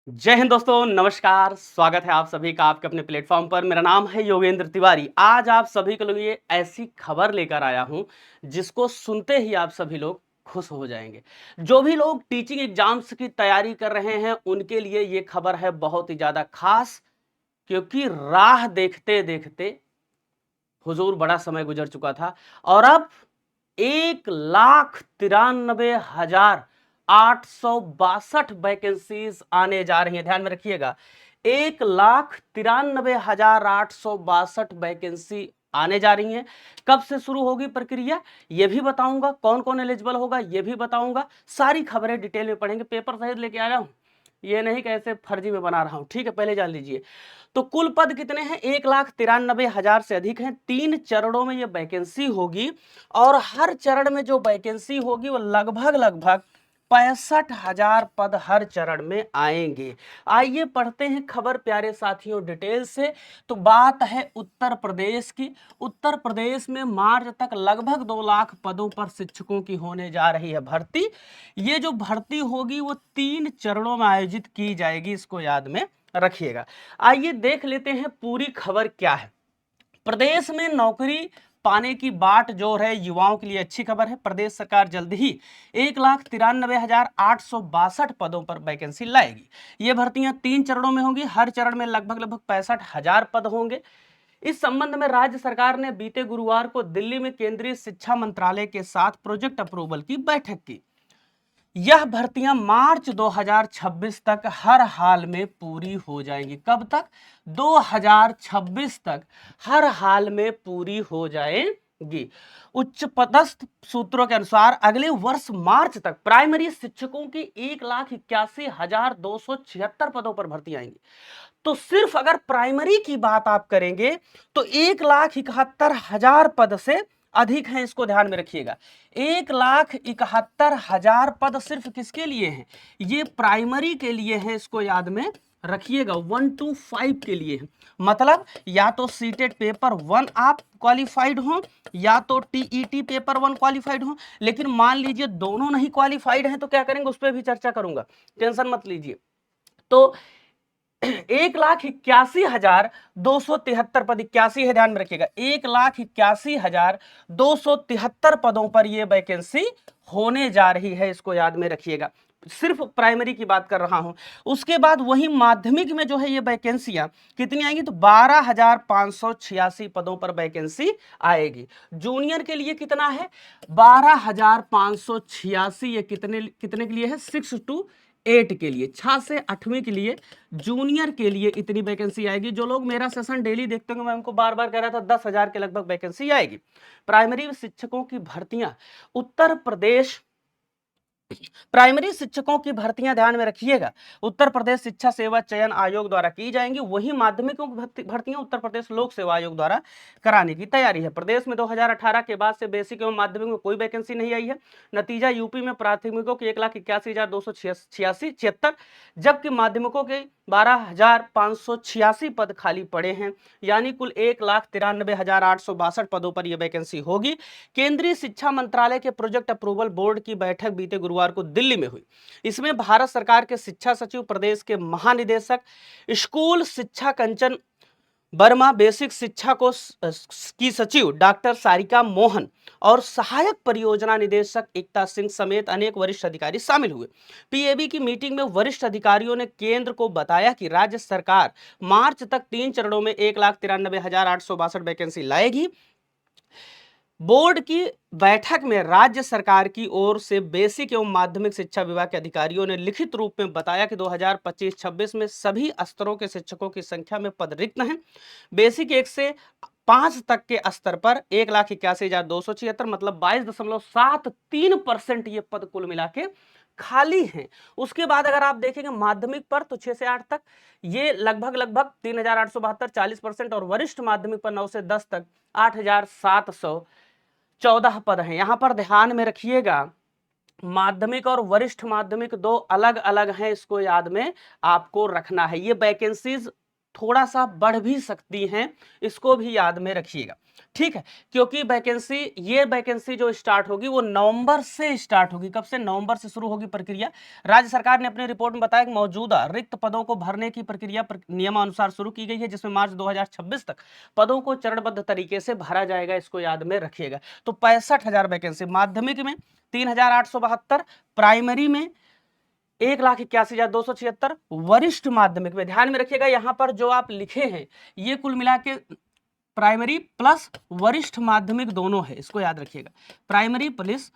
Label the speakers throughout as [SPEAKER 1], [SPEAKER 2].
[SPEAKER 1] जय हिंद दोस्तों, नमस्कार। स्वागत है आप सभी का आपके अपने प्लेटफॉर्म पर। मेरा नाम है योगेंद्र तिवारी। आज आप सभी के लिए ऐसी खबर लेकर आया हूं जिसको सुनते ही आप सभी लोग खुश हो जाएंगे। जो भी लोग टीचिंग एग्जाम्स की तैयारी कर रहे हैं उनके लिए ये खबर है बहुत ही ज्यादा खास, क्योंकि राह देखते देखते हुजूर बड़ा समय गुजर चुका था और अब 1,93,862 वैकेंसीज आने जा रही हैं। ध्यान में रखिएगा, 1,93,862 वैकेंसी आने जा रही हैं। कब से शुरू होगी प्रक्रिया ये भी बताऊंगा, कौन कौन एलिजिबल होगा ये भी बताऊंगा। सारी खबरें डिटेल में पढ़ेंगे। पेपर सहित लेके आया हूं, ये नहीं कि ऐसे फर्जी में बना रहा हूं। ठीक है, पहले जान लीजिए तो कुल पद कितने हैं। 1,93,000 से अधिक हैं। 3 चरणों में ये वैकेंसी होगी और हर चरण में जो वैकेंसी होगी वो लगभग लगभग 65,000 पद हर चरण में आएंगे। आइए पढ़ते हैं खबर प्यारे साथियों डिटेल से। तो बात है उत्तर प्रदेश की। उत्तर प्रदेश में मार्च तक लगभग 2 लाख पदों पर शिक्षकों की होने जा रही है भर्ती। ये जो भर्ती होगी वो 3 चरणों में आयोजित की जाएगी, इसको याद में रखिएगा। आइए देख लेते हैं पूरी खबर क्या है। प्रदेश में नौकरी पाने की बाट जोर है, युवाओं के लिए अच्छी खबर है। प्रदेश सरकार जल्द ही 1,93,862 पदों पर वैकेंसी लाएगी। ये भर्तियां 3 चरणों में होंगी। हर चरण में लगभग लगभग 65,000 पद होंगे। इस संबंध में राज्य सरकार ने बीते गुरुवार को दिल्ली में केंद्रीय शिक्षा मंत्रालय के साथ प्रोजेक्ट अप्रूवल की बैठक की। यह भर्तियां मार्च 2026 तक हर हाल में पूरी हो जाएंगी। कब तक? 2026 तक हर हाल में पूरी हो जाएंगी। उच्च पदस्थ सूत्रों के अनुसार अगले वर्ष मार्च तक प्राइमरी शिक्षकों की 1,81,276 पदों पर भर्ती आएंगी। तो सिर्फ अगर प्राइमरी की बात आप करेंगे तो 1,71,000 पद से अधिक हैं, इसको ध्यान में रखिएगा। 1,71,000 पद सिर्फ किसके लिए हैं? ये प्राइमरी के लिए हैं, इसको याद में रखिएगा। 1 to 5 के लिए है। मतलब या तो सीटेट पेपर 1 आप क्वालिफाइड हो या तो टीईटी पेपर 1 क्वालिफाइड हो। लेकिन मान लीजिए दोनों नहीं क्वालिफाइड हैं तो क्या करेंगे, उस पर भी चर्चा करूंगा, टेंशन मत लीजिए। तो 1,81,273 पद, 81 है, ध्यान में रखिएगा। 1,81,273 पदों पर यह वैकेंसी होने जा रही है, इसको याद में रखिएगा। सिर्फ प्राइमरी की बात कर रहा हूं। उसके बाद वही माध्यमिक में जो है ये वैकेंसियां कितनी आएंगी, तो 12,586 पदों पर वैकेंसी आएगी। जूनियर के लिए कितना है? 12,586। ये कितने कितने के लिए है? 6 to 8 के लिए, 6 से 8वीं के लिए जूनियर के लिए इतनी वैकेंसी आएगी। जो लोग मेरा सेशन डेली देखते होंगे, मैं उनको बार बार कह रहा था 10,000 के लगभग वैकेंसी आएगी। प्राइमरी शिक्षकों की भर्तियां उत्तर प्रदेश, प्राइमरी शिक्षकों की भर्तियां ध्यान में रखिएगा, उत्तर प्रदेश शिक्षा सेवा चयन आयोग द्वारा की जाएंगी। वही माध्यमिकों की भर्तियां उत्तर प्रदेश लोक सेवा आयोग द्वारा कराने की तैयारी है। प्रदेश में 2018 के बाद से बेसिक एवं माध्यमिक में कोई वैकेंसी नहीं आई है। नतीजा यूपी में प्राथमिकों की 1,81,276, जबकि माध्यमिकों के 12,586 पद खाली पड़े हैं। यानी कुल 1,93,862 पदों पर यह वैकेंसी होगी। केंद्रीय शिक्षा मंत्रालय के प्रोजेक्ट अप्रूवल बोर्ड की बैठक बीते गुरुवार को दिल्ली में हुई। इसमें भारत सरकार के शिक्षा सचिव, प्रदेश के महानिदेशक स्कूल शिक्षा कंचन वर्मा, बेसिक शिक्षा को की सचिव डॉक्टर सारिका मोहन और सहायक परियोजना निदेशक एकता सिंह समेत अनेक वरिष्ठ अधिकारी शामिल हुए। पीएबी की मीटिंग में वरिष्ठ अधिकारियों ने केंद्र को बताया कि राज्य सरकार मार्च तक 3 चरणों में 1,93,862 वैकेंसी लाएगी। बोर्ड की बैठक में राज्य सरकार की ओर से बेसिक एवं माध्यमिक शिक्षा विभाग के अधिकारियों ने लिखित रूप में बताया कि 2025-26 में सभी स्तरों के शिक्षकों की संख्या में पद रिक्त हैं। बेसिक 1 से 5 तक के स्तर पर 1,81,276, मतलब 22.73% ये पद कुल मिला के खाली हैं। उसके बाद अगर आप देखेंगे माध्यमिक पर तो 6 से 8 तक ये लगभग लगभग 3,872, 40%, और वरिष्ठ माध्यमिक पर 9 से 10 तक 8,714 पद हैं। यहां पर ध्यान में रखिएगा, माध्यमिक और वरिष्ठ माध्यमिक दो अलग अलग हैं, इसको याद में आपको रखना है। ये वैकेंसीज थोड़ा सा बढ़ भी सकती हैं, इसको भी याद में रखिएगा, ठीक है। क्योंकि ये वैकेंसी जो स्टार्ट होगी वो नवंबर से स्टार्ट होगी। कब से? नवंबर से शुरू होगी प्रक्रिया। राज्य सरकार ने अपनी रिपोर्ट में बताया कि मौजूदा रिक्त पदों को भरने की प्रक्रिया नियमानुसार शुरू की गई है, जिसमें मार्च 2026 तक पदों को चरणबद्ध तरीके से भरा जाएगा, इसको याद में रखिएगा। तो 65,000 वैकेंसी, माध्यमिक में 3,872, प्राइमरी में 1,81,276, वरिष्ठ माध्यमिक में, ध्यान में रखिएगा यहां पर जो आप लिखे हैं ये कुल मिला के प्राइमरी प्लस वरिष्ठ माध्यमिक दोनों है, इसको याद रखिएगा। प्राइमरी प्लस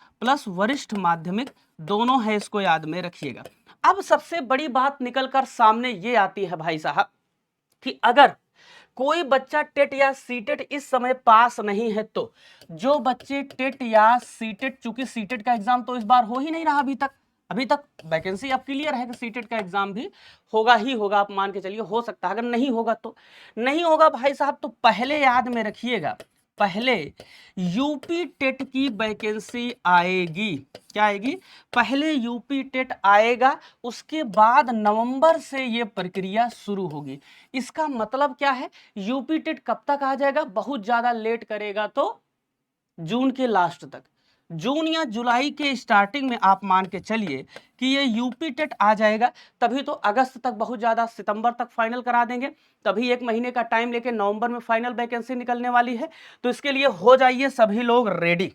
[SPEAKER 1] वरिष्ठ माध्यमिक दोनों है, इसको याद में रखिएगा। अब सबसे बड़ी बात निकलकर सामने ये आती है भाई साहब कि अगर कोई बच्चा टेट या सीटेट इस समय पास नहीं है, तो जो बच्चे टेट या सीटेट, चूंकि सीटेट का एग्जाम तो इस बार हो ही नहीं रहा अभी तक वैकेंसी अब क्लियर है कि सीटेट का एग्जाम भी होगा ही होगा, आप मान के चलिए, हो सकता है। अगर नहीं होगा तो नहीं होगा भाई साहब, तो पहले याद में रखिएगा, पहले यूपी टेट की वैकेंसी आएगी। क्या आएगी? पहले यूपी टेट आएगा, उसके बाद नवंबर से ये प्रक्रिया शुरू होगी। इसका मतलब क्या है? यूपी टेट कब तक आ जाएगा? बहुत ज्यादा लेट करेगा तो जून के लास्ट तक, जून या जुलाई के स्टार्टिंग में आप मान के चलिए कि ये यूपी टेट आ जाएगा। तभी तो अगस्त तक, बहुत ज्यादा सितंबर तक फाइनल करा देंगे, तभी 1 महीने का टाइम लेके नवंबर में फाइनल वैकेंसी निकलने वाली है। तो इसके लिए हो जाइए सभी लोग रेडी,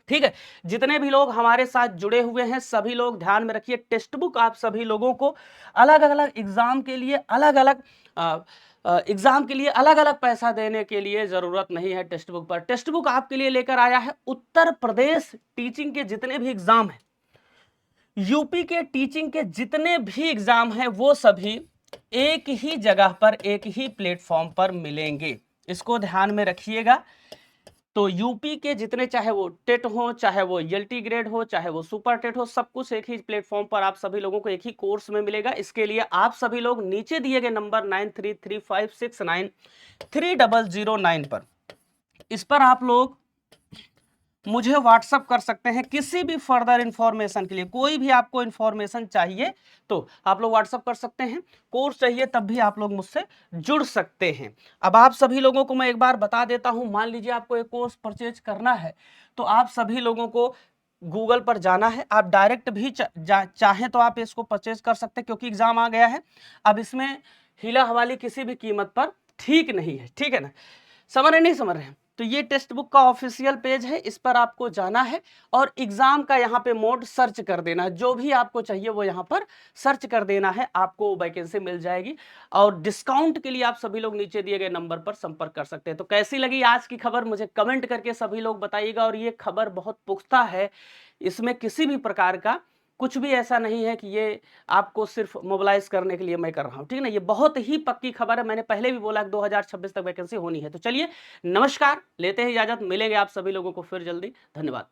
[SPEAKER 1] ठीक है। जितने भी लोग हमारे साथ जुड़े हुए हैं सभी लोग ध्यान में रखिए, टेक्स्ट बुक आप सभी लोगों को अलग अलग एग्जाम के लिए अलग अलग पैसा देने के लिए जरूरत नहीं है। टेक्स्ट बुक पर टेक्स्ट बुक आपके लिए लेकर आया है उत्तर प्रदेश टीचिंग के जितने भी एग्जाम हैं, यूपी के टीचिंग के जितने भी एग्जाम हैं, वो सभी एक ही जगह पर, एक ही प्लेटफॉर्म पर मिलेंगे, इसको ध्यान में रखिएगा। तो यूपी के जितने, चाहे वो टेट हो, चाहे वो एलटी ग्रेड हो, चाहे वो सुपर टेट हो, सब कुछ एक ही प्लेटफॉर्म पर आप सभी लोगों को एक ही कोर्स में मिलेगा। इसके लिए आप सभी लोग नीचे दिए गए नंबर 9335693009 पर, इस पर आप लोग मुझे व्हाट्सअप कर सकते हैं किसी भी फर्दर इंफॉर्मेशन के लिए। कोई भी आपको इंफॉर्मेशन चाहिए तो आप लोग व्हाट्सअप कर सकते हैं, कोर्स चाहिए तब भी आप लोग मुझसे जुड़ सकते हैं। अब आप सभी लोगों को मैं एक बार बता देता हूं, मान लीजिए आपको एक कोर्स परचेज करना है तो आप सभी लोगों को गूगल पर जाना है। आप डायरेक्ट भी चाहें तो आप इसको परचेज कर सकते हैं, क्योंकि एग्जाम आ गया है, अब इसमें हिला हवाली किसी भी कीमत पर ठीक नहीं है, ठीक है ना। समझ रहे नहीं समझ रहे हैं? तो ये टेक्स्ट बुक का ऑफिशियल पेज है, इस पर आपको जाना है और एग्जाम का यहाँ पे मोड सर्च कर देना है, जो भी आपको चाहिए वो यहाँ पर सर्च कर देना है, आपको वैकेंसी मिल जाएगी। और डिस्काउंट के लिए आप सभी लोग नीचे दिए गए नंबर पर संपर्क कर सकते हैं। तो कैसी लगी आज की खबर मुझे कमेंट करके सभी लोग बताइएगा। और ये खबर बहुत पुख्ता है, इसमें किसी भी प्रकार का कुछ भी ऐसा नहीं है कि ये आपको सिर्फ मोबिलाइज करने के लिए मैं कर रहा हूं, ठीक है ना। ये बहुत ही पक्की खबर है, मैंने पहले भी बोला कि 2026 तक वैकेंसी होनी है। तो चलिए नमस्कार, लेते हैं इजाजत, मिलेंगे आप सभी लोगों को फिर जल्दी। धन्यवाद।